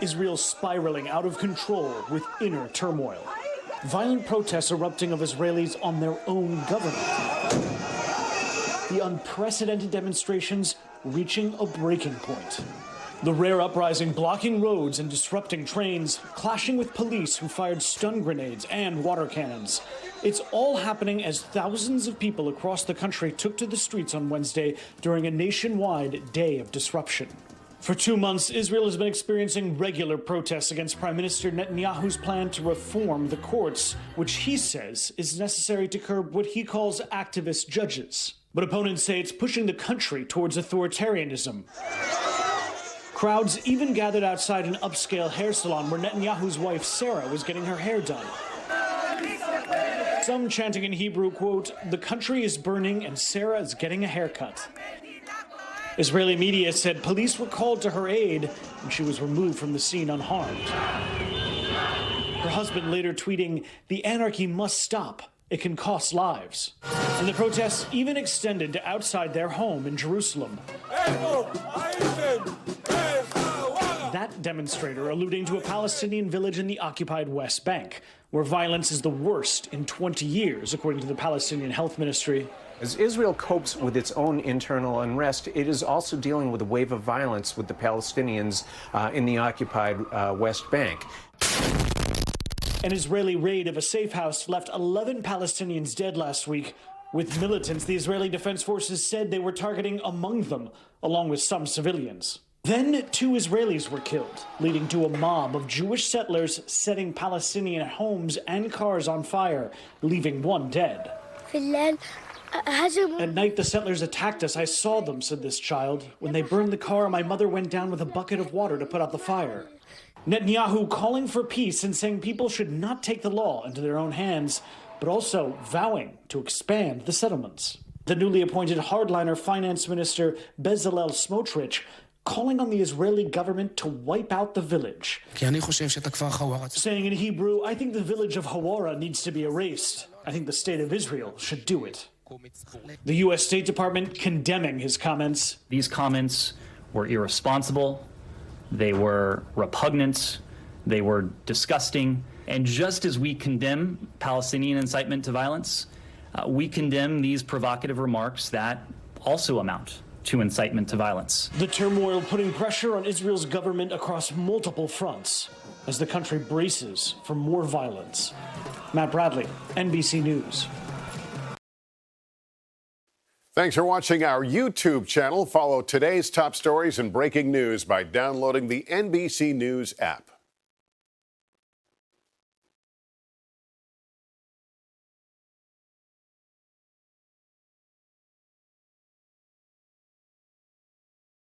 Israel spiraling out of control with inner turmoil. Violent protests erupting of Israelis on their own government. The unprecedented demonstrations reaching a breaking point. The rare uprising blocking roads and disrupting trains, clashing with police who fired stun grenades and water cannons. It's all happening as thousands of people across the country took to the streets on Wednesday during a nationwide day of disruption. For 2 months, Israel has been experiencing regular protests against Prime Minister Netanyahu's plan to reform the courts, which he says is necessary to curb what he calls activist judges. But opponents say it's pushing the country towards authoritarianism. Crowds even gathered outside an upscale hair salon where Netanyahu's wife Sarah was getting her hair done. Some chanting in Hebrew, quote, "The country is burning and Sarah is getting a haircut." Israeli media said police were called to her aid and she was removed from the scene unharmed. Her husband later tweeting, "The anarchy must stop. It can cost lives." And the protests even extended to outside their home in Jerusalem. That demonstrator alluding to a Palestinian village in the occupied West Bank, where violence is the worst in 20 years, according to the Palestinian Health Ministry. As Israel copes with its own internal unrest, it is also dealing with a wave of violence with the Palestinians in the occupied West Bank. An Israeli raid of a safe house left 11 Palestinians dead last week. With militants, the Israeli Defense Forces said they were targeting among them, along with some civilians. Then 2 Israelis were killed, leading to a mob of Jewish settlers setting Palestinian homes and cars on fire, leaving 1 dead. At night, the settlers attacked us. I saw them, said this child. When they burned the car, my mother went down with a bucket of water to put out the fire. Netanyahu calling for peace and saying people should not take the law into their own hands, but also vowing to expand the settlements. The newly appointed hardliner finance minister Bezalel Smotrich calling on the Israeli government to wipe out the village. Saying in Hebrew, "I think the village of Hawara needs to be erased. I think the state of Israel should do it." The U.S. State Department condemning his comments. These comments were irresponsible, they were repugnant, they were disgusting, and just as we condemn Palestinian incitement to violence, we condemn these provocative remarks that also amount to incitement to violence. The turmoil putting pressure on Israel's government across multiple fronts as the country braces for more violence. Matt Bradley, NBC News. Thanks for watching our YouTube channel. Follow today's top stories and breaking news by downloading the NBC News app.